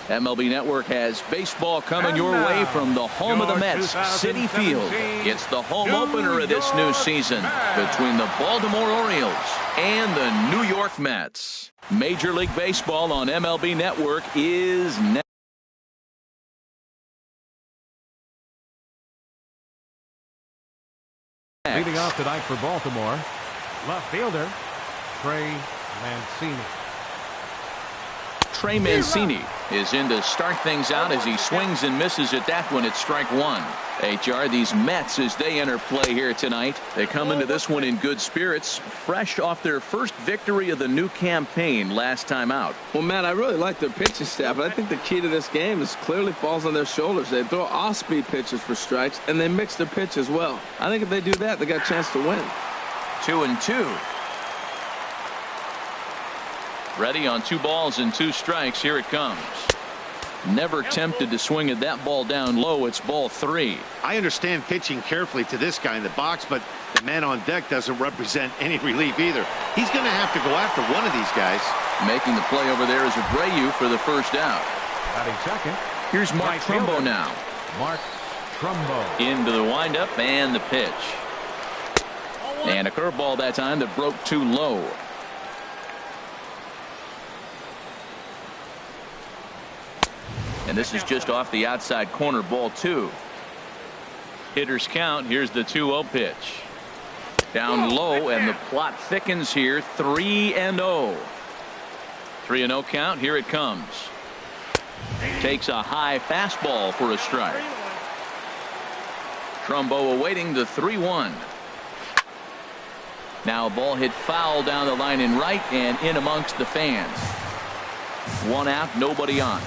MLB Network has baseball coming your way from the home of the Mets, Citi Field. It's the home opener of this new season between the Baltimore Orioles and the New York Mets. Major League Baseball on MLB Network is next. Leading off tonight for Baltimore, left fielder Trey Mancini is in to start things out as he swings and misses at that one. It's strike one. HR, these Mets, as they enter play here tonight, they come into this one in good spirits, fresh off their first victory of the new campaign last time out. Well, Matt, I really like their pitching staff, but I think the key to this game is clearly falls on their shoulders. They throw off-speed pitches for strikes, and they mix their pitch as well. I think if they do that, they got a chance to win. 2-2. Ready on 2 balls and 2 strikes. Here it comes. Never tempted to swing at that ball down low. It's ball 3. I understand pitching carefully to this guy in the box, but the man on deck doesn't represent any relief either. He's going to have to go after one of these guys. Making the play over there is Abreu for the first out. Batting second. Here's Mark Trumbo now. Mark Trumbo. Into the windup and the pitch. And a curveball that time that broke too low. And this is just off the outside corner, ball 2. Hitters count. Here's the 2-0 pitch. Down low, and the plot thickens here. 3-0. 3-0 count. Here it comes. Takes a high fastball for a strike. Trumbo awaiting the 3-1. Now a ball hit foul down the line in right and in amongst the fans. 1 out, nobody on.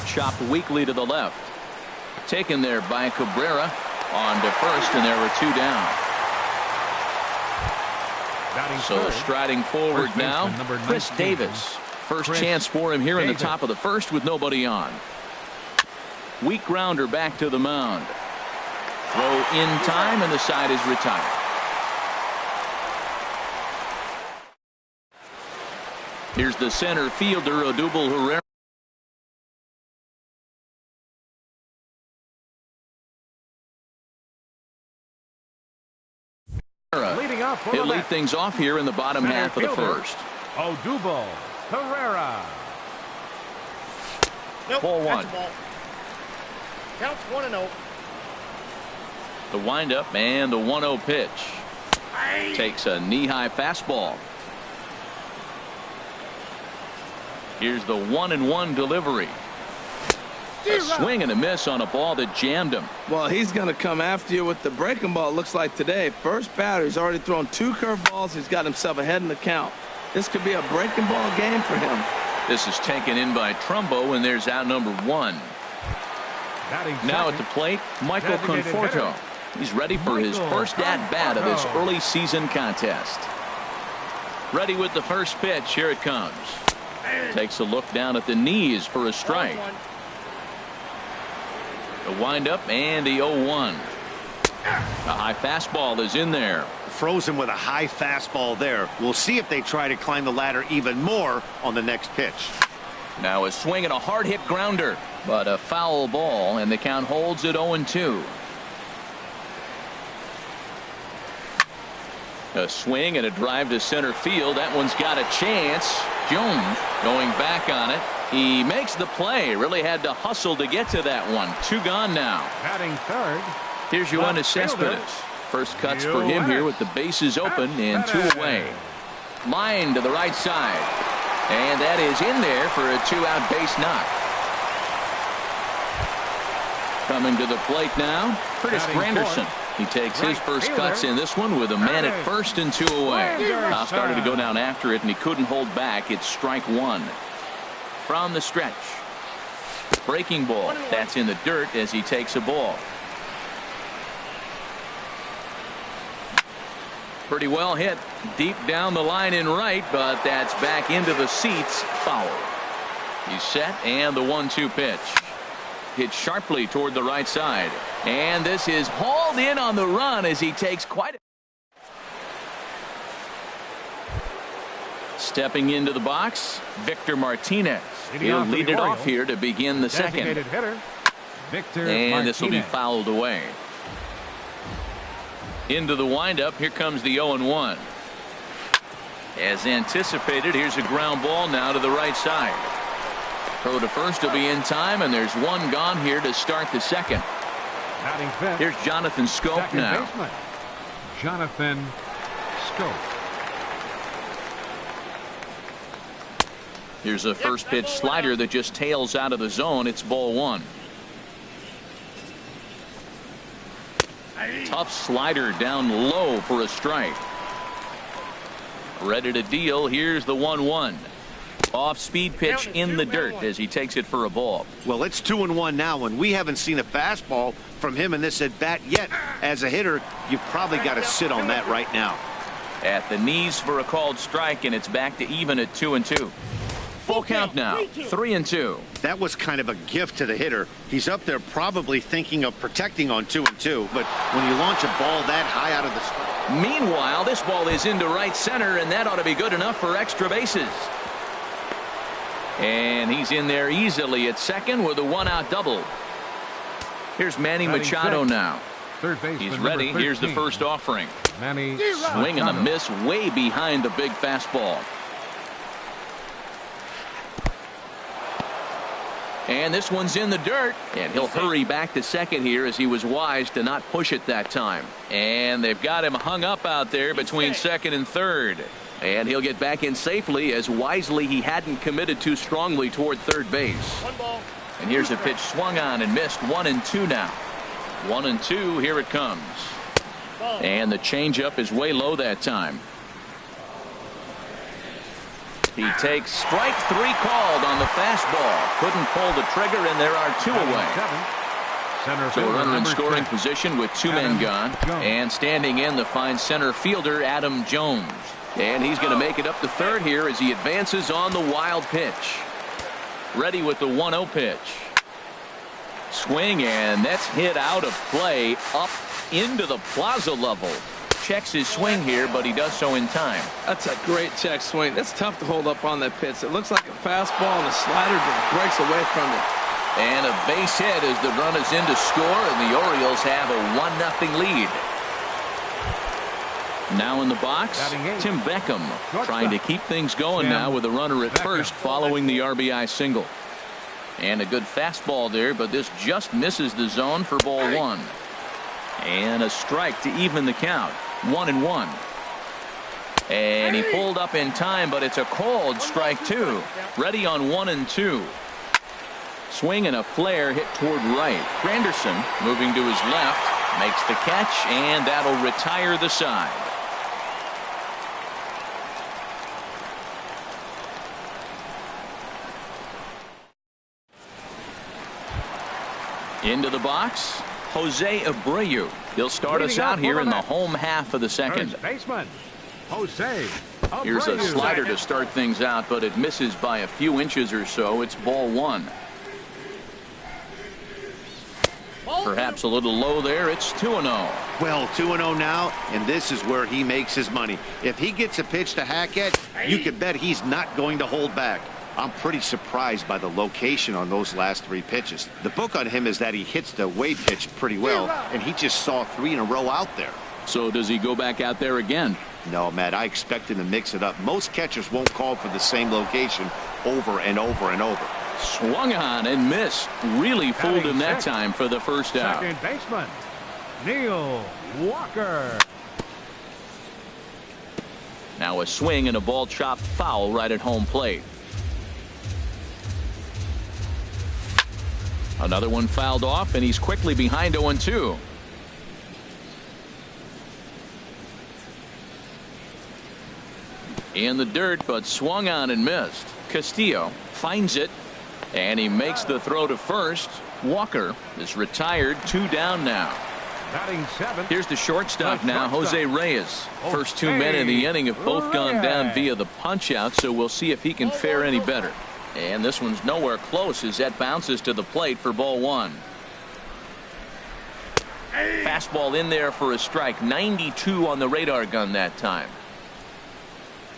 Chopped weakly to the left. Taken there by Cabrera on to first, and there were 2 down. So striding forward now, Chris Davis. First chance for him here in the top of the first with nobody on. Weak grounder back to the mound. Throw in time, and the side is retired. Here's the center fielder, Odubel Herrera. He'll lead things off here in the bottom half of the first. Odubel Herrera. Ball 1. Counts 1-0. The windup and the 1-0 pitch. Takes a knee-high fastball. Here's the 1-1 delivery. A swing and a miss on a ball that jammed him. Well, he's going to come after you with the breaking ball, it looks like today. First batter, he's already thrown 2 curveballs. He's got himself ahead in the count. This could be a breaking ball game for him. This is taken in by Trumbo, and there's out number 1. Now at the plate, Michael Conforto. He's ready for his first at-bat of this early season contest. Ready with the first pitch. Here it comes. Takes a look down at the knees for a strike. The windup and the 0-1. A high fastball is in there. Frozen with a high fastball there. We'll see if they try to climb the ladder even more on the next pitch. Now a swing and a hard hit grounder, but a foul ball, and the count holds at 0-2. A swing and a drive to center field. That one's got a chance. Jones going back on it. He makes the play. Really had to hustle to get to that one. 2 gone now. Batting third. Here's Yoenis Cespedes. First cuts for him here with the bases open and 2 away. Line to the right side. And that is in there for a 2-out base knock. Coming to the plate now, Curtis Granderson. He takes his first cuts in this one with a man at first and 2 away. Now started to go down after it, and he couldn't hold back. It's strike 1. From the stretch. Breaking ball. That's in the dirt as he takes a ball. Pretty well hit deep down the line in right, but that's back into the seats. Foul. He's set, and the 1-2 pitch. Hit sharply toward the right side. And this is hauled in on the run as he takes quite a Stepping into the box, Victor Martinez. He'll lead it off here to begin the second. Hitter, Victor and this will be Martinez. fouled away. Into the windup, here comes the 0-1. As anticipated, here's a ground ball now to the right side. Throw to first will be in time, and there's one gone here to start the second. Batting fifth, Here's Jonathan Scope second now. baseman, Jonathan Scope. Here's a first pitch slider that just tails out of the zone. It's ball one. Tough slider down low for a strike. Ready to deal. Here's the 1-1. Off speed pitch in the dirt as he takes it for a ball. Well, it's 2-1 now, and we haven't seen a fastball from him in this at bat yet. As a hitter, you've probably got to sit on that right now. At the knees for a called strike, and it's back to even at 2-2. Full count now, 3-2. That was kind of a gift to the hitter. He's up there probably thinking of protecting on 2-2, but when you launch a ball that high out of the strike. Meanwhile, this ball is into right center, and that ought to be good enough for extra bases. And he's in there easily at second with a one-out double. Here's Manny Machado now. Third baseman, He's ready. number Here's the 13, first offering. Manny Swing and a Machado. miss way behind the big fastball. And this one's in the dirt, and he'll hurry back to second here as he was wise to not push it that time. And they've got him hung up out there between second and third. And he'll get back in safely, as wisely he hadn't committed too strongly toward third base. And here's a pitch swung on and missed. 1-2 now. 1-2, here it comes. And the changeup is way low that time. He takes strike three called on the fastball. Couldn't pull the trigger, and there are two away. Center So a fielder, runner in number scoring 6, position with two men Adam gone. Jones. And standing in the fine center fielder, Adam Jones. And he's going to make it up to third here as he advances on the wild pitch. Ready with the 1-0 pitch. Swing, and that's hit out of play up into the plaza level. Checks his swing here, but he does so in time. That's a great check swing. That's tough to hold up on that pitch. It looks like a fastball, and the slider just breaks away from it. And a base hit as the run is in to score, and the Orioles have a 1-0 lead. Now in the box, Tim Beckham trying to keep things going now with a runner at first following the RBI single. And a good fastball there, but this just misses the zone for ball one. And a strike to even the count. 1-1. And he pulled up in time, but it's a called strike two. Ready on 1-2. Swing and a flare hit toward right. Granderson moving to his left, makes the catch, and that'll retire the side. Into the box, Jose Abreu. He'll start us out here in the home half of the second. First baseman, Jose Abreu. Here's a slider to start things out, but it misses by a few inches or so. It's ball one. Perhaps a little low there. It's 2-0. Well, 2-0 now, and this is where he makes his money. If he gets a pitch to hack at, you can bet he's not going to hold back. I'm pretty surprised by the location on those last three pitches. The book on him is that he hits the away pitch pretty well, and he just saw 3 in a row out there. So does he go back out there again? No, Matt, I expect him to mix it up. Most catchers won't call for the same location over and over and over. Swung on and missed. Really fooled him that time for the first out. Second baseman, Neil Walker. Now a swing and a ball chopped foul right at home plate. Another one fouled off, and he's quickly behind 0-2. In the dirt, but swung on and missed. Castillo finds it, and he makes the throw to first. Walker is retired, 2 down now. Batting seventh. Here's the shortstop now, Jose Reyes. First 2 men in the inning have both gone down via the punch out, so we'll see if he can fare any better. And this one's nowhere close as that bounces to the plate for ball one. Fastball in there for a strike. 92 on the radar gun that time.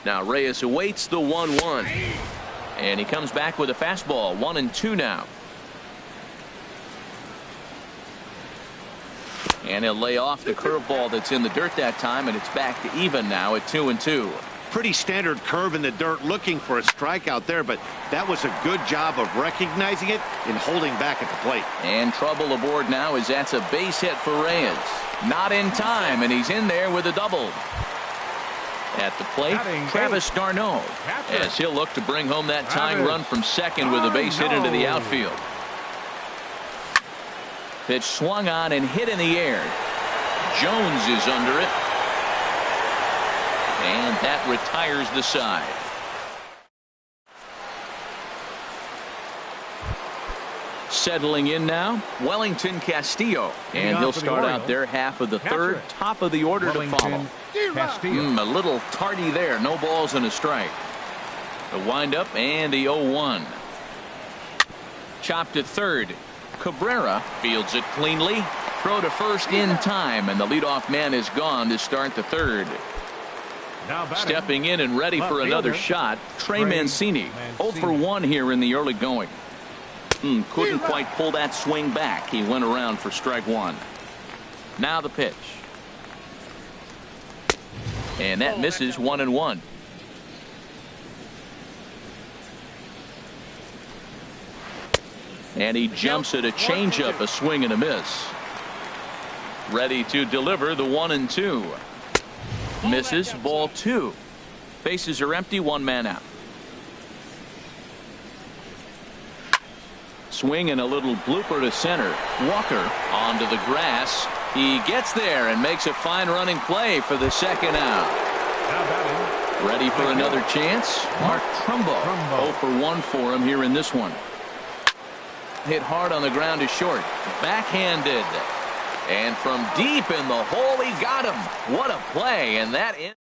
Now Reyes awaits the 1-1. And he comes back with a fastball. 1-2 now. And he'll lay off the curveball that's in the dirt that time, and it's back to even now at 2-2. Pretty standard curve in the dirt, looking for a strikeout there, but that was a good job of recognizing it and holding back at the plate. And trouble aboard now as that's a base hit for Reyes. Not in time, and he's in there with a double. At the plate, Travis d'Arnaud, as he'll look to bring home that tying run from second with a base hit into the outfield. Pitch swung on and hit in the air. Jones is under it. And that retires the side. Settling in now, Wellington Castillo. And he'll start out their half of the third, top of the order to follow. A little tardy there. No balls and a strike. The windup and the 0-1. Chopped to third. Cabrera fields it cleanly. Throw to first in time, and the leadoff man is gone to start the third. Stepping in and ready for another shot, Trey Mancini. 0 for 1 here in the early going. Couldn't quite pull that swing back. He went around for strike one. Now the pitch. And that misses 1-1. And he jumps at a changeup, a swing and a miss. Ready to deliver the 1-2. Misses, ball 2. Bases are empty, 1 man out. Swing and a little blooper to center. Walker onto the grass. He gets there and makes a fine running play for the second out. Ready for another chance. Mark Trumbo. 0 for 1 for him here in this one. Hit hard on the ground to short. Backhanded. And from deep in the hole, he got him. What a play. And that in.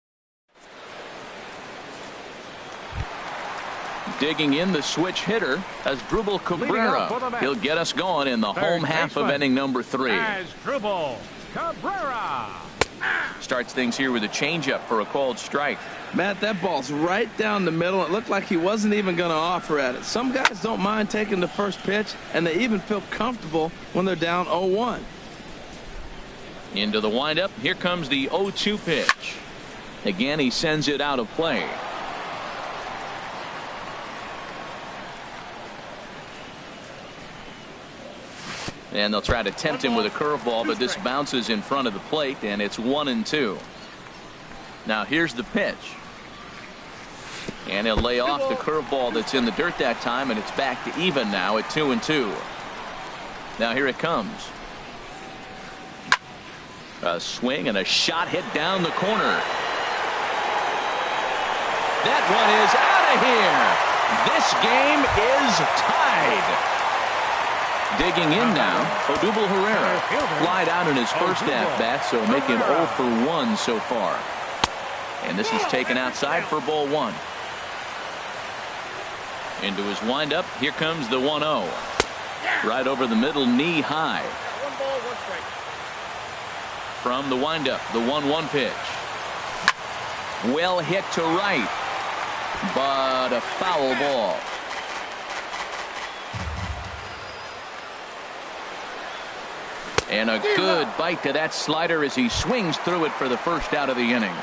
Digging in the switch hitter as Drubal Cabrera. He'll get us going in the home half of inning number 3. Drubal Cabrera starts things here with a changeup for a called strike. Matt, that ball's right down the middle. It looked like he wasn't even going to offer at it. Some guys don't mind taking the first pitch, and they even feel comfortable when they're down 0-1. Into the windup. Here comes the 0-2 pitch. Again, he sends it out of play. And they'll try to tempt him with a curveball, but this bounces in front of the plate, and it's 1-2. Now here's the pitch. And he'll lay off the curveball that's in the dirt that time, and it's back to even now at 2-2. Now here it comes. A swing and a shot hit down the corner. That one is out of here. This game is tied. Digging in now, Odubel Herrera. Flied out in his first at-bat, so making 0 for 1 so far. And this is taken outside for ball 1. Into his windup. Here comes the 1-0. Right over the middle, knee high. 1 ball, 1 strike. From the windup, the 1-1 pitch. Well hit to right, but a foul ball. And a good bite to that slider as he swings through it for the first out of the inning.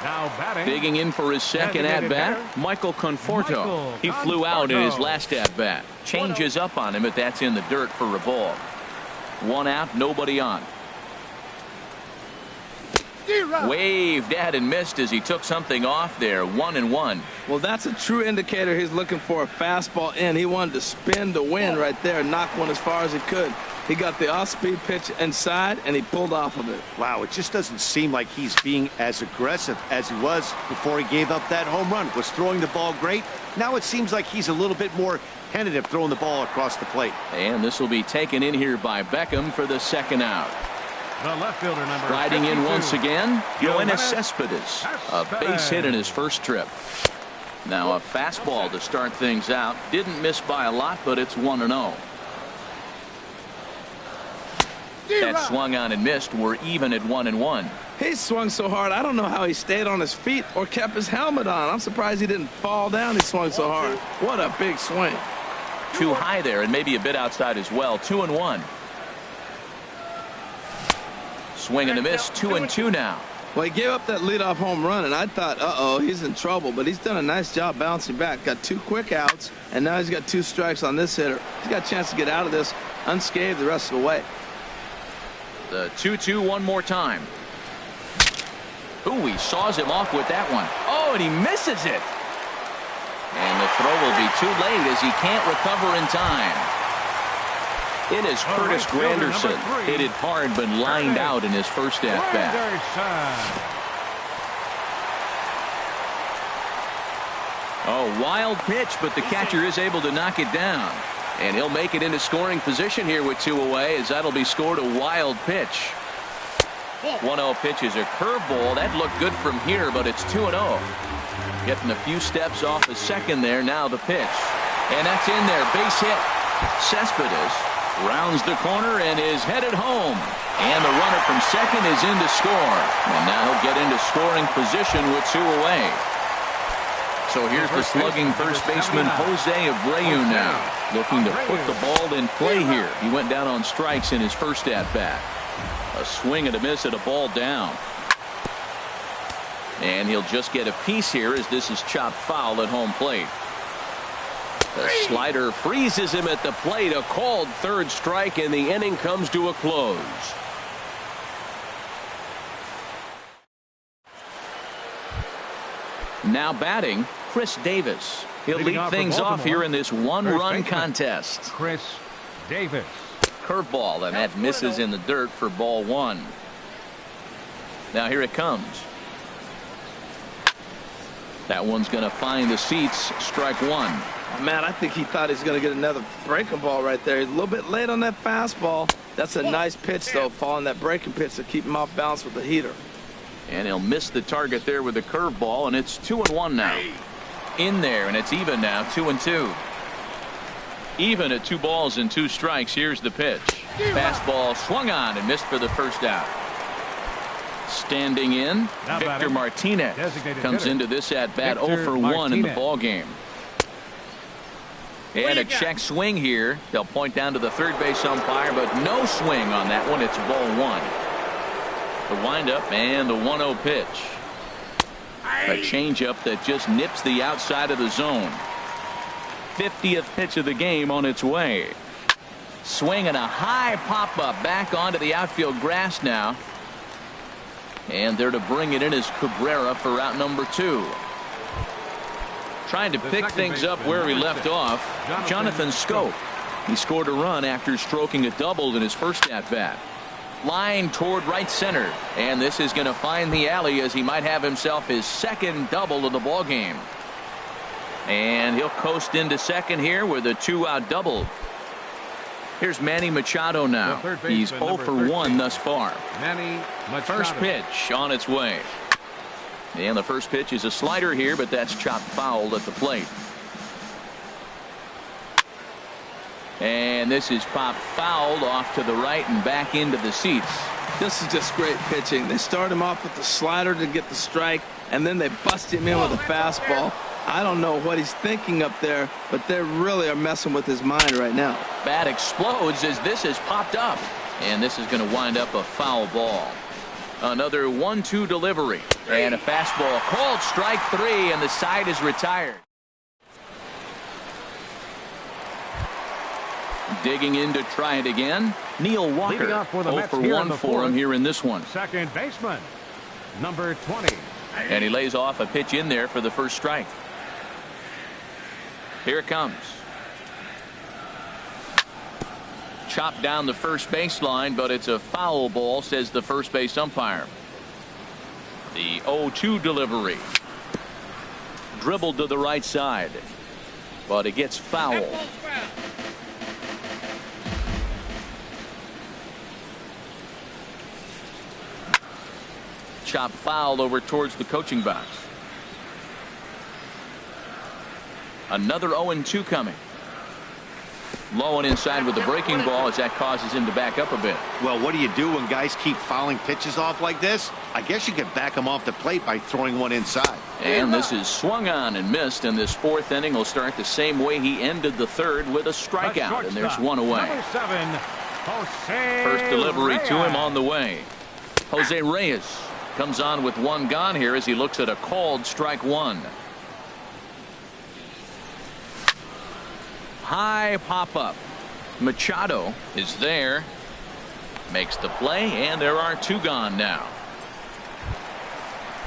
Now batting. Digging in for his second at-bat, Michael Conforto. He flew out in his last at-bat. Changes up on him, but that's in the dirt for a ball. 1 out, nobody on. Waved at and missed as he took something off there. 1-1. Well, that's a true indicator he's looking for a fastball in. He wanted to spin the wind right there, knock one as far as he could. He got the off-speed pitch inside, and he pulled off of it. Wow, it just doesn't seem like he's being as aggressive as he was before he gave up that home run. Was throwing the ball great. Now it seems like he's a little bit more tentative throwing the ball across the plate. And this will be taken in here by Beckham for the second out. The left fielder number Riding 52. in once again, Yoenis Yoenis Cespedes. A base hit in his first trip. Now a fastball to start things out. Didn't miss by a lot, but it's 1-0. That swung on and missed. We're even at 1-1. He swung so hard, I don't know how he stayed on his feet or kept his helmet on. I'm surprised he didn't fall down. He swung so hard. What a big swing. Too high there and maybe a bit outside as well. 2-1. Swing and a miss. 2-2 now. Well, he gave up that leadoff home run, and I thought, uh-oh, he's in trouble. But he's done a nice job bouncing back. Got 2 quick outs, and now he's got 2 strikes on this hitter. He's got a chance to get out of this unscathed the rest of the way. The 2-2 one more time. Ooh, he saws him off with that one. Oh, and he misses it. And the throw will be too late as he can't recover in time. It is Curtis Granderson. Hit it hard but lined out in his first at-bat. Oh, wild pitch, but the catcher is able to knock it down. And he'll make it into scoring position here with 2 away, as that'll be scored a wild pitch. 1-0 pitch is a curveball. That looked good from here, but it's 2-0. Getting a few steps off the second there. Now the pitch. And that's in there. Base hit. Cespedes rounds the corner and is headed home. And the runner from second is in to score. And now he'll get into scoring position with 2 away. So here's the slugging first baseman Jose Abreu now, looking to put the ball in play here. He went down on strikes in his first at-bat. A swing and a miss at a ball down. And he'll just get a piece here as this is chopped foul at home plate. The slider freezes him at the plate. A called third strike, and the inning comes to a close. Now batting, Chris Davis. He'll lead things off here in this one-run contest. Chris Davis. Curveball, and that misses in the dirt for ball 1. Now here it comes. That one's going to find the seats. Strike 1. Man, I think he thought he was going to get another breaking ball right there. He's a little bit late on that fastball. That's a nice pitch, though, following that breaking pitch to keep him off balance with the heater. And he'll miss the target there with the curveball, and it's 2-1 now. In there, and it's even now, 2-2. Even at 2 balls and 2 strikes. Here's the pitch. Fastball swung on and missed for the first out. Standing in, Victor Martinez comes into this at bat 0 for 1 in the ball game. And a check swing here. They'll point down to the third base umpire, but no swing on that one. It's ball 1. The windup and the 1-0 pitch. A changeup that just nips the outside of the zone. 50th pitch of the game on its way. Swing and a high pop-up back onto the outfield grass now. And there to bring it in is Cabrera for out number 2. Trying to pick things up where he left off, Jonathan Scope. He scored a run after stroking a double in his first at-bat. Line toward right center, and this is going to find the alley as he might have himself his second double of the ball game. And he'll coast into second here with a 2-out double. Here's Manny Machado now. He's 0 for 1 thus far. First pitch on its way. And the first pitch is a slider here, but that's chopped foul at the plate. And this is popped fouled off to the right and back into the seats. This is just great pitching. They start him off with the slider to get the strike, and then they bust him in with a fastball. I don't know what he's thinking up there, but they really are messing with his mind right now. Bat explodes as this is popped up, and this is going to wind up a foul ball. Another 1-2 delivery, and a fastball called strike 3, and the side is retired. Digging in to try it again, Neil Walker. 0 for 1 for him here in this one. Second baseman, number 20. And he lays off a pitch in there for the first strike. Here it comes. Chopped down the first baseline, but it's a foul ball, says the first base umpire. The 0-2 delivery. Dribbled to the right side, but it gets foul. Chop foul over towards the coaching box. Another 0-2 coming. Low and inside with the breaking ball as that causes him to back up a bit. Well, what do you do when guys keep fouling pitches off like this? I guess you could back them off the plate by throwing one inside. And this is swung on and missed, and this fourth inning will start the same way he ended the third with a strikeout, and there's one away. Number 7, Jose First delivery Reyes. to him on the way. Jose Reyes comes on with one gone here as he looks at a called strike one. High pop up. Machado is there, makes the play, and there are two gone now.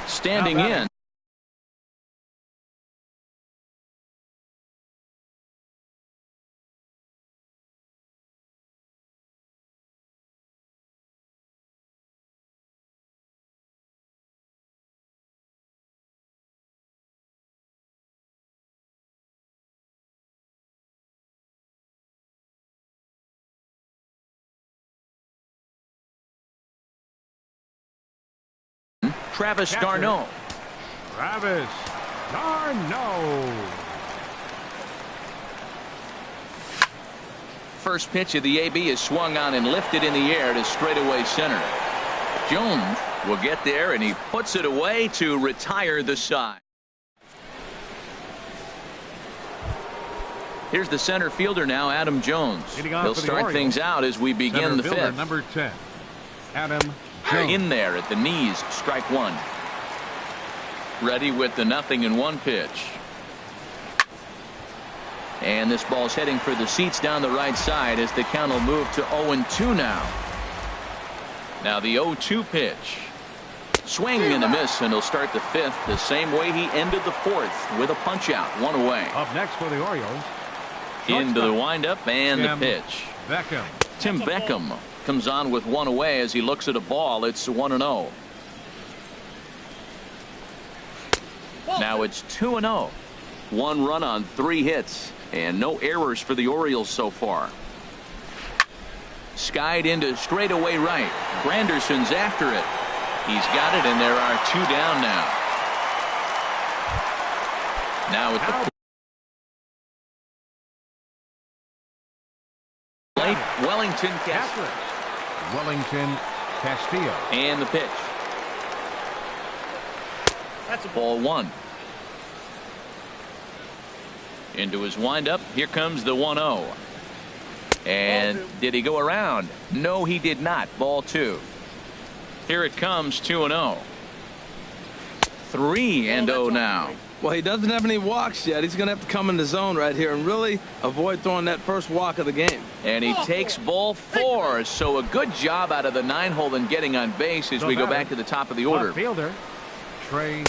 Standing in. Travis d'Arnaud. Travis d'Arnaud. First pitch of the AB is swung on and lifted in the air to straightaway center. Jones will get there, and he puts it away to retire the side. Here's the center fielder now, Adam Jones. He'll start things out as we begin the fifth. Number 10, Adam Jones. In there at the knees, strike one. Ready with the 0-1 pitch. And this ball's heading for the seats down the right side as the count will move to 0-2 now. Now the 0-2 pitch. Swing and a miss, and he'll start the fifth the same way he ended the fourth with a punch out, one away. Up next for the Orioles. Into the windup and the pitch. Beckham. Tim Beckham comes on with one away as he looks at a ball. It's 1-0. Now it's 2-0. One run on 3 hits and no errors for the Orioles so far. Skied into straightaway right. Granderson's after it. He's got it, and there are 2 down now. Now at the plate, Wellington Castillo. Wellington Castillo. And the pitch. That's a Ball 1. Into his windup. Here comes the 1-0. And did he go around? No, he did not. Ball 2. Here it comes, 2-0. 3-0 now. Well, he doesn't have any walks yet. He's going to have to come in the zone right here and really avoid throwing that first walk of the game. And he takes ball 4. So a good job out of the 9-hole in getting on base as we go back to the top of the order. Fielder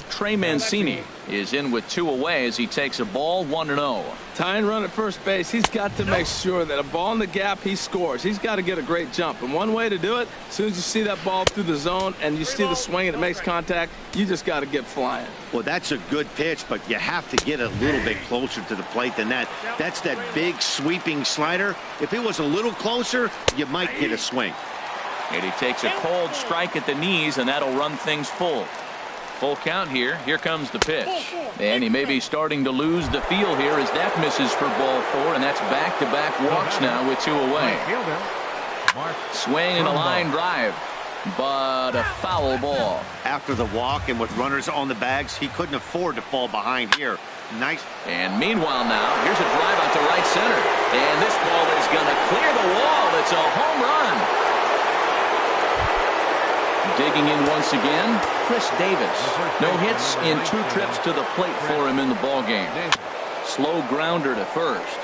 Trey Mancini is in with 2 away as he takes a ball, 1-0. Tying run at first base. He's got to make sure that a ball in the gap, he scores. He's got to get a great jump. And one way to do it, as soon as you see that ball through the zone and you see the swing and it makes contact, you just got to get flying. Well, that's a good pitch, but you have to get a little bit closer to the plate than that. That's that big sweeping slider. If it was a little closer, you might get a swing. And he takes a cold strike at the knees, and that'll run things full. Full count here. Here comes the pitch. And he may be starting to lose the feel here as that misses for ball 4, and that's back-to-back walks now with 2 away. Swing and a line drive, but a foul ball. After the walk and with runners on the bags, he couldn't afford to fall behind here. Nice. And meanwhile now, here's a drive out to right center. And this ball is going to clear the wall. It's a home run. Digging in once again, Chris Davis. No hits in 2 trips to the plate for him in the ballgame. Slow grounder to first.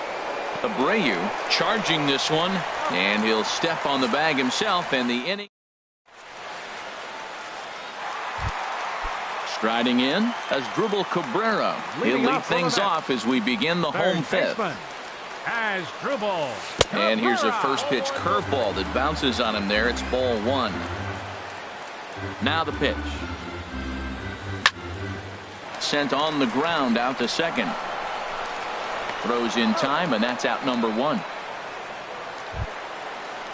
Abreu charging this one, and he'll step on the bag himself, and the inning. Striding in, Asdrubal Cabrera. He'll lead things off as we begin the home fifth. And here's a first pitch curveball that bounces on him there. It's ball 1. Now the pitch. Sent on the ground out to second. Throws in time, and that's out number 1.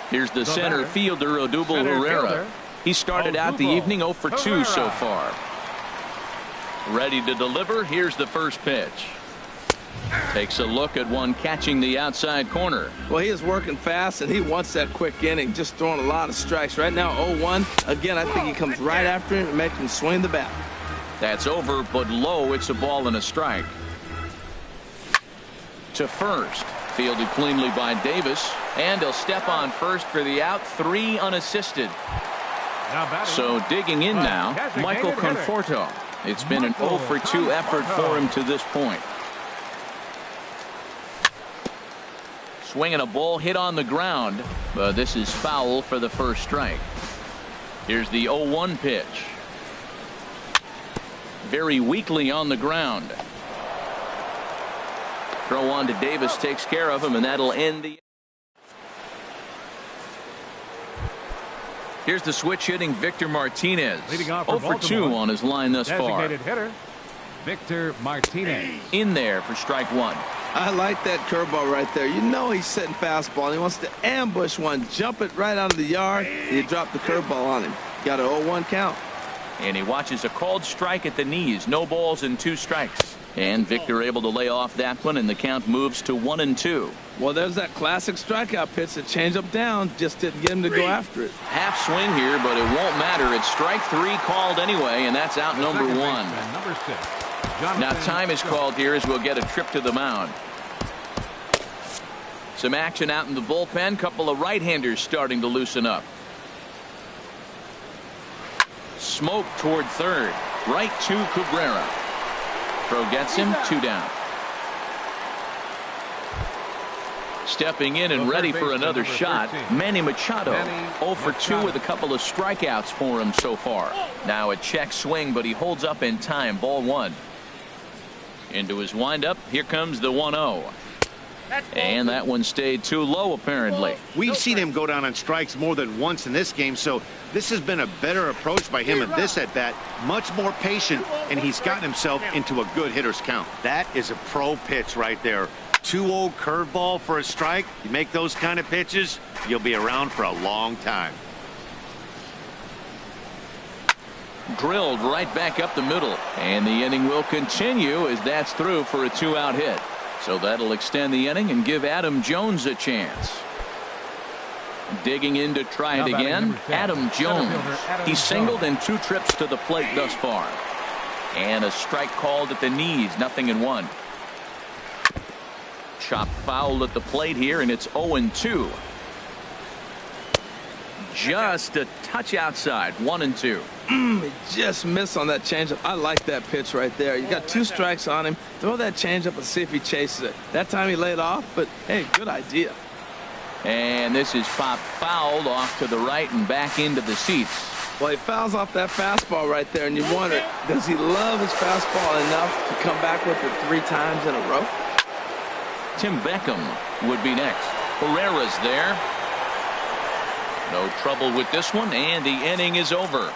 Here's the center fielder, Odubel Herrera. He started out the evening 0 for 2 so far. Ready to deliver. Here's the first pitch. Takes a look at one catching the outside corner. Well, he is working fast, and he wants that quick inning, just throwing a lot of strikes. Right now, 0-1. Again, I think he comes right after him and makes him swing the bat. That's over, but low. It's a ball and a strike. To first. Fielded cleanly by Davis. And he'll step on first for the out. 3 unassisted. So digging in now, Michael Conforto. It's been an 0-for-2 effort for him to this point. Swinging a ball hit on the ground, but this is foul for the first strike. Here's the 0-1 pitch. Very weakly on the ground. Throw on to Davis takes care of him, and that'll end the. Here's the switch hitting Victor Martinez. 0-for-2 on his line thus far. Designated hitter, Victor Martinez. In there for strike 1. I like that curveball right there. You know he's setting fastball. He wants to ambush one, jump it right out of the yard, and you drop the curveball on him. Got an 0-1 count. And he watches a called strike at the knees. No balls and 2 strikes. And Victor able to lay off that one, and the count moves to 1-2. Well, there's that classic strikeout pitch that changed up down. Just didn't get him to go after it. Half swing here, but it won't matter. It's strike 3 called anyway, and that's out number 1. Number 6. Now time is called here as we'll get a trip to the mound. Some action out in the bullpen. Couple of right-handers starting to loosen up. Smoke toward third. Right to Cabrera. Throw gets him. 2 down. Stepping in and ready for another shot, Manny Machado. 0-for-2 with a couple of strikeouts for him so far. Now a check swing, but he holds up in time. Ball 1. Into his windup. Here comes the 1-0. And that one stayed too low, apparently. We've seen him go down on strikes more than once in this game, so this has been a better approach by him in this at-bat. Much more patient, and he's gotten himself into a good hitter's count. That is a pro pitch right there. 2-0 curveball for a strike. You make those kind of pitches, you'll be around for a long time. Drilled right back up the middle. And the inning will continue as that's through for a 2-out hit. So that'll extend the inning and give Adam Jones a chance. Digging in to try it again. Adam Jones. He's singled in 2 trips to the plate thus far. And a strike called at the knees. 0-1. Chop foul at the plate here, and it's 0-2. Just a touch outside. 1-2. He just missed on that changeup. I like that pitch right there. You got 2 strikes on him. Throw that changeup and see if he chases it. That time he laid off, but hey, good idea. And this is popped fouled off to the right and back into the seats. Well, he fouls off that fastball right there, and you wonder, does he love his fastball enough to come back with it 3 times in a row? Tim Beckham would be next. Herrera's there. No trouble with this one, and the inning is over.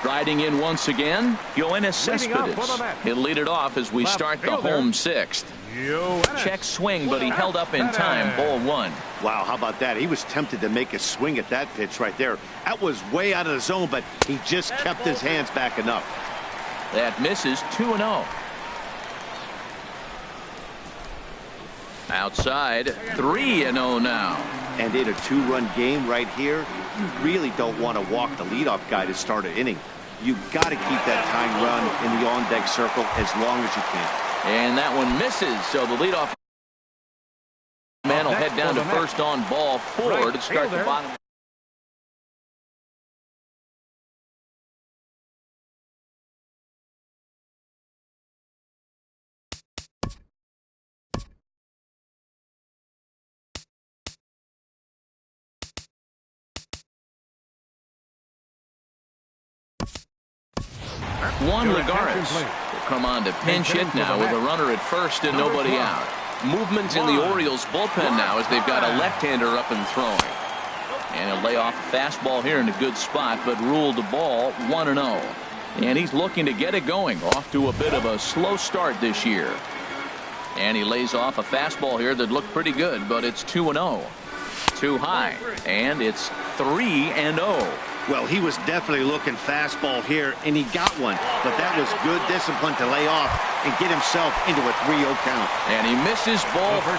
Striding in once again, Yoenis Cespedes. He'll lead it off as we start the home 6th. Check swing, but he held up in time. Ball 1. Wow, how about that? He was tempted to make a swing at that pitch right there. That was way out of the zone, but he just kept his hands back enough. That misses. 2-0. Outside, 3-0 now. And in a 2-run game right here, you really don't want to walk the leadoff guy to start an inning. You've got to keep that tying run in the on-deck circle as long as you can. And that one misses, so the leadoff man will head down to first on ball 4 to start the bottom. Juan Lagares will come on to pinch hit now with a runner at first and nobody out. Movement in the Orioles bullpen now as they've got a left-hander up and throwing. And he'll lay off a fastball here in a good spot, but ruled the ball 1-0. And he's looking to get it going. Off to a bit of a slow start this year. And he lays off a fastball here that looked pretty good, but it's 2-0. Too high, and it's 3-0. Well, he was definitely looking fastball here, and he got one. But that was good discipline to lay off and get himself into a 3-0 count. And he misses ball 4,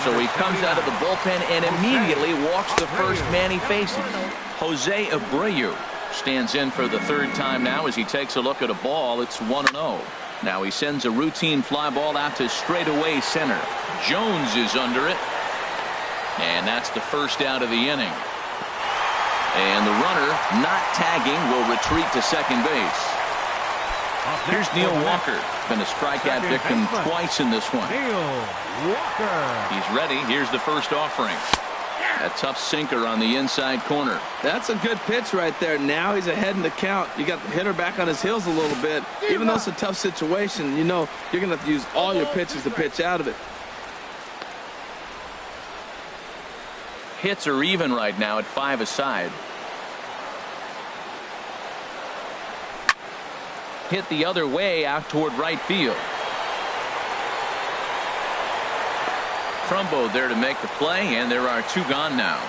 so he comes out of the bullpen and immediately walks the first man he faces. Jose Abreu stands in for the third time now as he takes a look at a ball. It's 1-0. Now he sends a routine fly ball out to straightaway center. Jones is under it. And that's the first out of the inning. And the runner, not tagging, will retreat to second base. Here's Neil Walker. Been a strikeout victim twice in this one. Neil Walker. He's ready. Here's the first offering. A tough sinker on the inside corner. That's a good pitch right there. Now he's ahead in the count. You got the hitter back on his heels a little bit. Even though it's a tough situation, you know you're going to have to use all your pitches to pitch out of it. Hits are even right now at 5 aside. Hit the other way out toward right field. Trumbo there to make the play, and there are 2 gone now.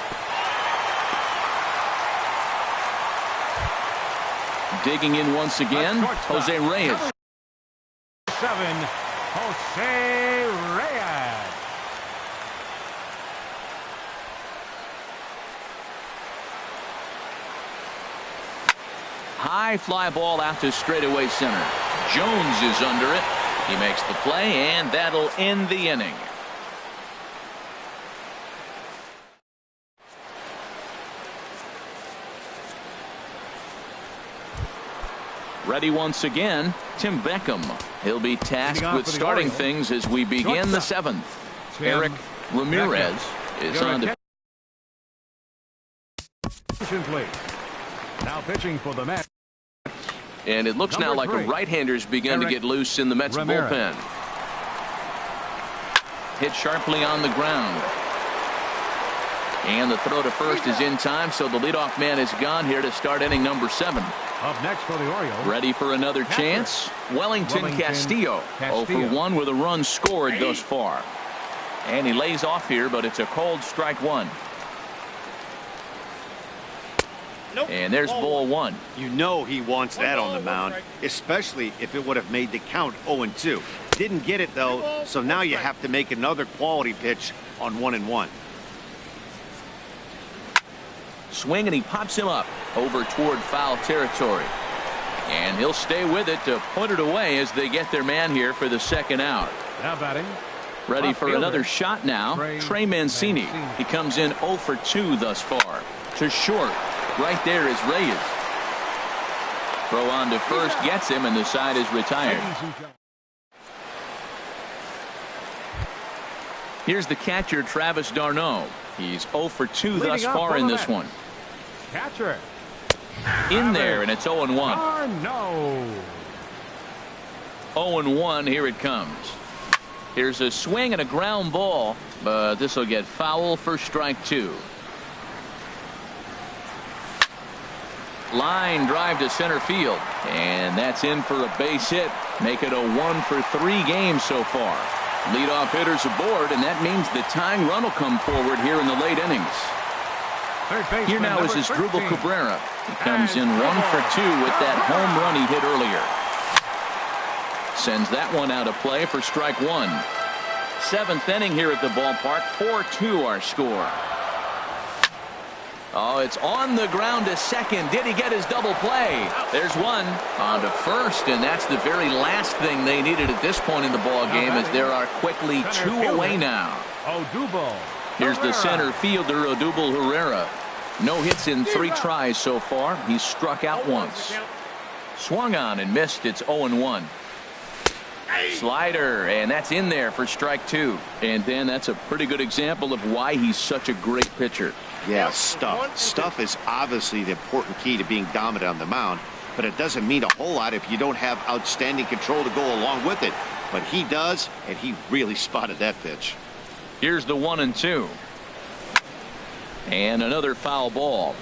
Digging in once again, Jose Reyes. 7, Jose Reyes. High fly ball out to straightaway center. Jones is under it. He makes the play, and that'll end the inning. Ready once again, Tim Beckham. He'll be tasked with starting things as we begin the 7th. Eric Ramirez is on the Please. Now pitching for the Mets. And it looks now like a right-hander's begun to get loose in the Mets bullpen. Hit sharply on the ground. And the throw to first is in time, so the leadoff man is gone here to start inning number 7. Up next for the Orioles. Ready for another chance. Wellington Castillo. 0 for 1 with a run scored thus far. And he lays off here, but it's a cold strike 1. And there's ball 1. You know he wants that on the mound, especially if it would have made the count 0-2. Didn't get it, though, so now you have to make another quality pitch on 1-1. Swing, and he pops him up over toward foul territory. And he'll stay with it to put it away as they get their man here for the second out. Now batting. Ready for another shot now. Trey Mancini. He comes in 0 for 2 thus far. To short. Right there is Reyes. Throw on to first gets him, and the side is retired. Here's the catcher, Travis d'Arnaud. He's 0 for 2 thus far in this one. Catcher. In there, and it's 0-1. No. 0-1, here it comes. Here's a swing and a ground ball, but this will get foul for strike 2. Line drive to center field, and that's in for a base hit. Make it a 1 for 3 games so far. Leadoff hitters aboard, and that means the tying run will come forward here in the late innings. Here now is Asdrubal Cabrera. He comes in 1 for 2 with that home run he hit earlier. Sends that one out of play for strike 1. 7th inning here at the ballpark. 4-2 our score. Oh, it's on the ground to second. Did he get his double play? There's one on to first, and that's the very last thing they needed at this point in the ball game, as there are quickly 2 away now. Odubel. Here's the center fielder, Odubel Herrera. No hits in 3 tries so far. He's struck out once. Swung on and missed. It's 0-1. Slider, and that's in there for strike 2. And then that's a pretty good example of why he's such a great pitcher. Yeah, stuff. Stuff is obviously the important key to being dominant on the mound, but it doesn't mean a whole lot if you don't have outstanding control to go along with it. But he does, and he really spotted that pitch. Here's the 1-2. And another foul ball.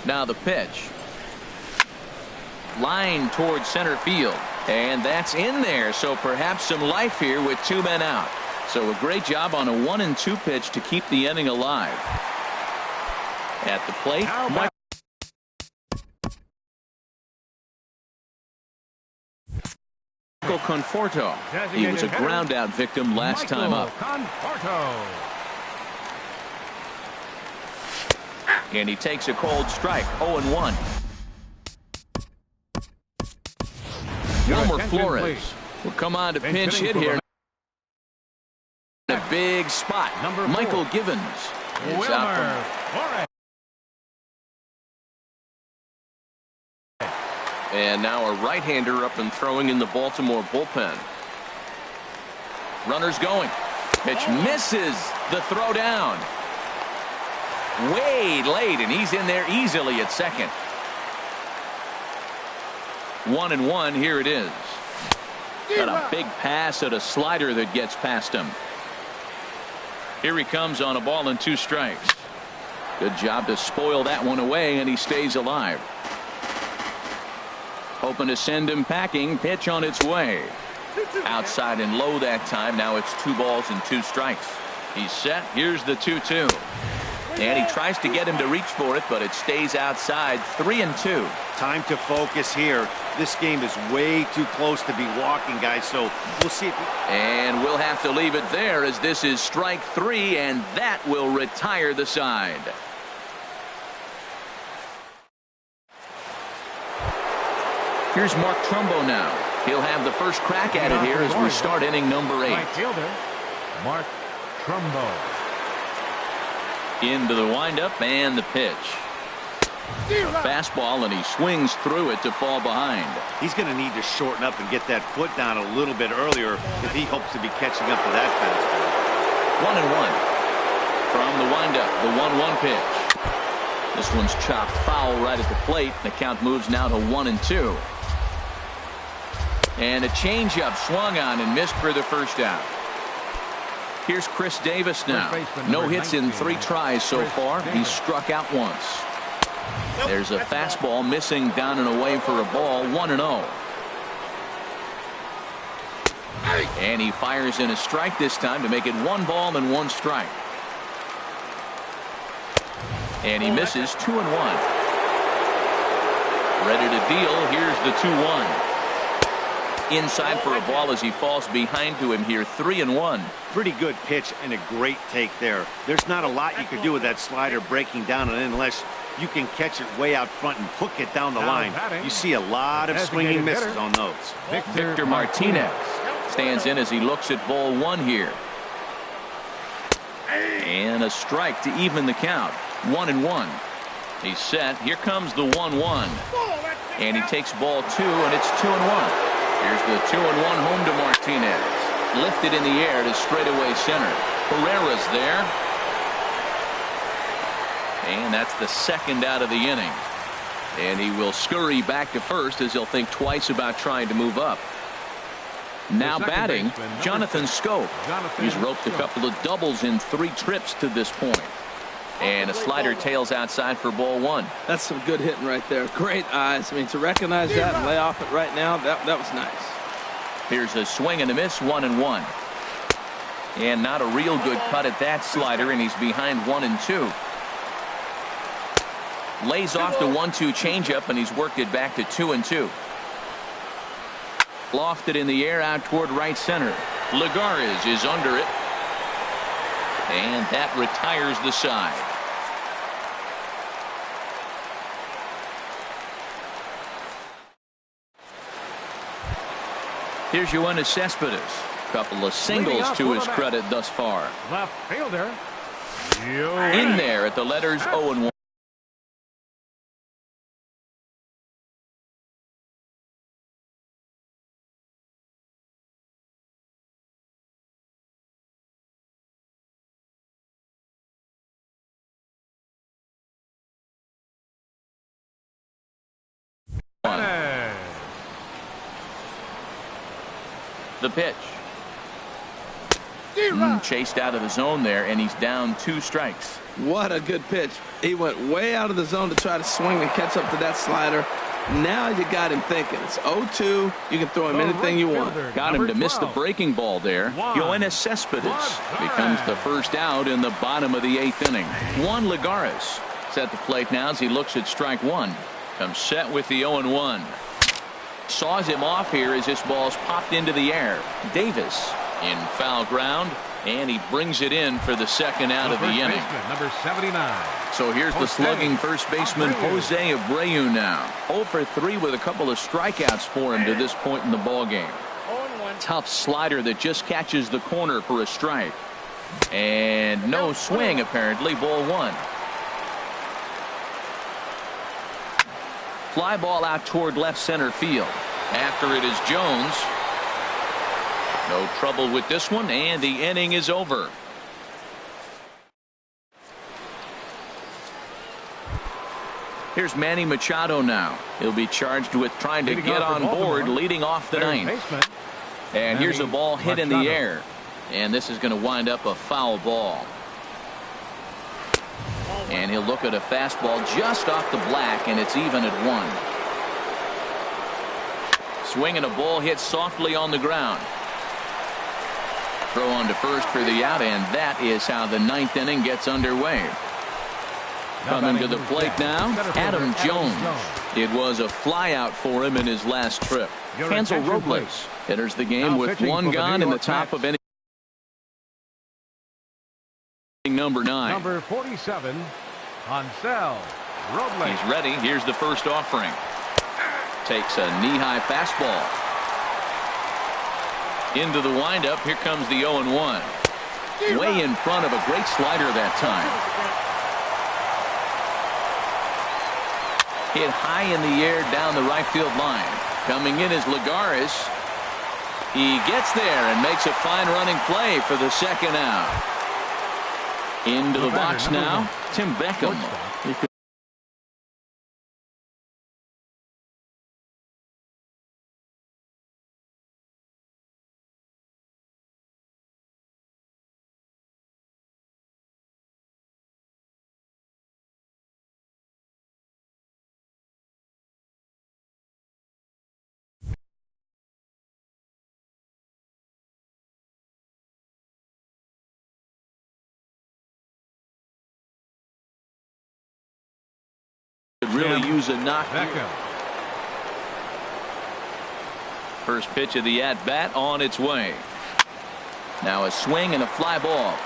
Now the pitch. Line towards center field. And that's in there, so perhaps some life here with 2 men out. So a great job on a 1-2 pitch to keep the inning alive. At the plate, Now Michael Conforto. He was a ground out victim last time up. Conforto. And he takes a cold strike, 0-1. Wilmer Flores will come on to pinch hit here. A big spot. Michael Givens is out Wilmer Flores. And now a right-hander up and throwing in the Baltimore bullpen. Runners going. Pitch misses the throw down. Way late, and he's in there easily at second. 1-1, here it is. Got a big pass at a slider that gets past him. Here he comes on a ball and 2 strikes. Good job to spoil that one away, and he stays alive. Hoping to send him packing. Pitch on its way. Outside and low that time. Now it's 2 balls and 2 strikes. He's set. Here's the 2-2. And he tries to get him to reach for it, but it stays outside. 3-2. Time to focus here. This game is way too close to be walking, guys, so we'll see. And we'll have to leave it there as this is strike 3, and that will retire the side. Here's Mark Trumbo now. He'll have the first crack at it here as we start inning number 8. Right fielder, Mark Trumbo. Into the windup and the pitch. Fastball, and he swings through it to fall behind. He's going to need to shorten up and get that foot down a little bit earlier if he hopes to be catching up to that fastball. 1-1 from the windup. The 1-1 pitch. This one's chopped foul right at the plate. The count moves now to 1-2. And a changeup swung on and missed for the first out. Here's Chris Davis now. No hits in 3 tries so far. He's struck out once. There's a fastball missing down and away for a ball. 1-0. And he fires in a strike this time to make it 1 ball and 1 strike. And he misses. 2-1. Ready to deal. Here's the 2-1. Inside for a ball as he falls behind to him here. 3-1. Pretty good pitch and a great take there. There's not a lot you could do with that slider breaking down and in unless you can catch it way out front and hook it down the line. You see a lot of swinging misses on those. Victor Martinez stands in as he looks at ball 1 here. And a strike to even the count. 1-1. He's set. Here comes the 1-1. And he takes ball 2, and it's 2-1. Here's the 2-1 home to Martinez. Lifted in the air to straightaway center. Pereira's there. And that's the second out of the inning. And he will scurry back to first as he'll think twice about trying to move up. Now batting, Jonathan Schoop. He's roped a couple of doubles in 3 trips to this point. And a slider tails outside for ball 1. That's some good hitting right there. Great eyes. I mean, to recognize that and lay off it right now, that was nice. Here's a swing and a miss. 1-1. And not a real good cut at that slider, and he's behind 1-2. Lays off the 1-2 changeup, and he's worked it back to 2-2. Lofted in the air out toward right center. Lagares is under it. And that retires the side. Here's Yoenis Cespedes. Couple of singles to his credit thus far. Left fielder. In there at the letters 0-1. The pitch. Chased out of the zone there, and he's down 2 strikes. What a good pitch. He went way out of the zone to try to swing and catch up to that slider. Now you got him thinking. It's 0-2. You can throw him anything you want. Got him to miss the breaking ball there. Yoenis Cespedes becomes the first out in the bottom of the 8th inning. Juan Lagares Davis at the plate now as he looks at strike one. Comes set with the 0-1. Saws him off here as this ball's popped into the air. Davis in foul ground, and he brings it in for the second out of the inning. Number 79. So here's the slugging first baseman Jose Abreu now. 0 for 3 with a couple of strikeouts for him to this point in the ball game. Tough slider that just catches the corner for a strike. And no swing apparently. Ball one. Fly ball out toward left center field. After it is Jones. No trouble with this one, and the inning is over. Here's Manny Machado now. He'll be charged with trying to get on board leading off the ninth. And here's a ball hit in the air. And this is going to wind up a foul ball. And he'll look at a fastball just off the black, and it's even at 1. Swing and a ball hit softly on the ground. Throw on to first for the out, and that is how the ninth inning gets underway. Coming to the plate now, Adam Jones. It was a flyout for him in his last trip. Hansel Robles enters the game with one gone in the top of inning number 9. Number 47, Hansel Robles. He's ready. Here's the first offering. Takes a knee-high fastball. Into the windup. Here comes the 0-1. Way in front of a great slider that time. Hit high in the air down the right field line. Coming in is Lagares. He gets there and makes a fine running play for the second out. Into the box now, Tim Beckham. Could really use a knock. First pitch of the at-bat on its way. Now a swing and a fly ball.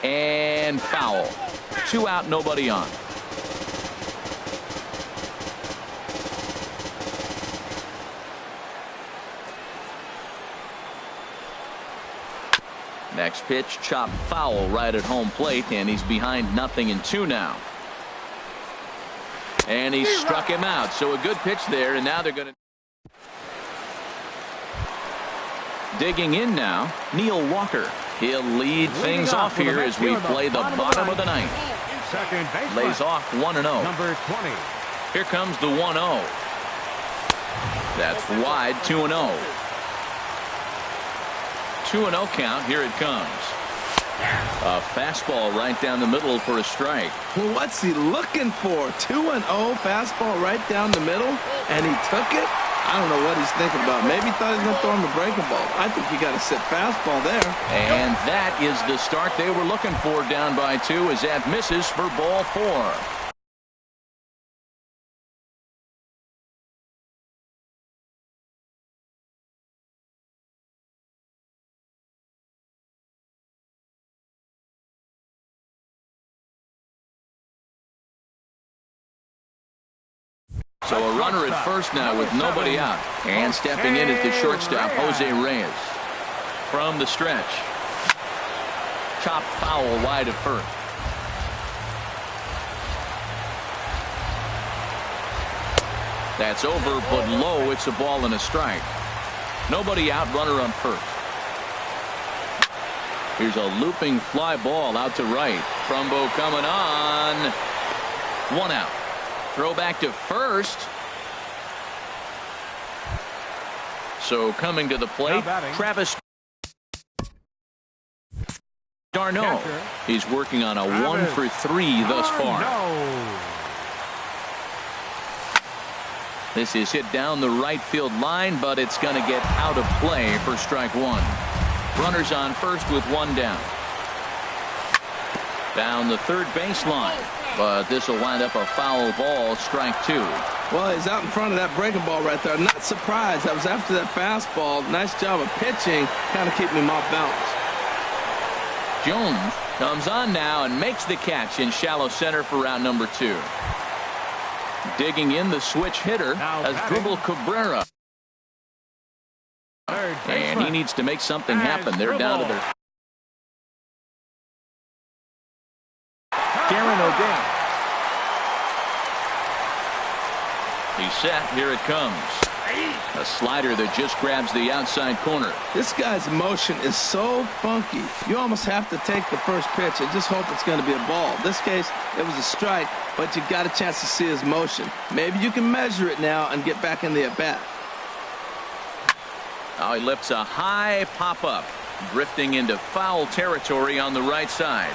And foul. 2 out, nobody on. Next pitch, chopped foul right at home plate, and he's behind 0-2 now. And he struck him out. So a good pitch there, and now they're going to. Digging in now, Neil Walker. He'll lead things off here as we play the bottom of the ninth. Lays off 1-0. Number 20. Here comes the 1-0. That's wide. 2-0. 2-0 count. Here it comes. A fastball right down the middle for a strike. Well, what's he looking for? 2-0 fastball right down the middle, and he took it. I don't know what he's thinking about. Maybe he thought he was going to throw him a breaking ball. I think you got to sit fastball there. And that is the start they were looking for down by 2 as that misses for ball 4. So a runner at first now with nobody out. And stepping in is the shortstop, Jose Reyes. From the stretch. Chopped foul wide of first. That's over, but low. It's a ball and a strike. Nobody out, runner on first. Here's a looping fly ball out to right. Trumbo coming on. 1 out. Throw back to first. So coming to the plate, Travis d'Arnaud. He's working on a 1 for 3 thus far. This is hit down the right field line, but it's going to get out of play for strike 1. Runners on first with 1 down. Down the third baseline. But this will wind up a foul ball, strike 2. Well, he's out in front of that breaking ball right there. I'm not surprised. That was after that fastball. Nice job of pitching, kind of keeping him off balance. Jones comes on now and makes the catch in shallow center for round number 2. Digging in the switch hitter as Dribble Cabrera. And he needs to make something happen. They're down to their... Darren O'Day. He's set. Here it comes. A slider that just grabs the outside corner. This guy's motion is so funky. You almost have to take the first pitch and just hope it's going to be a ball. In this case, it was a strike, but you got a chance to see his motion. Maybe you can measure it now and get back in the at-bat. Now he lifts a high pop-up, drifting into foul territory on the right side.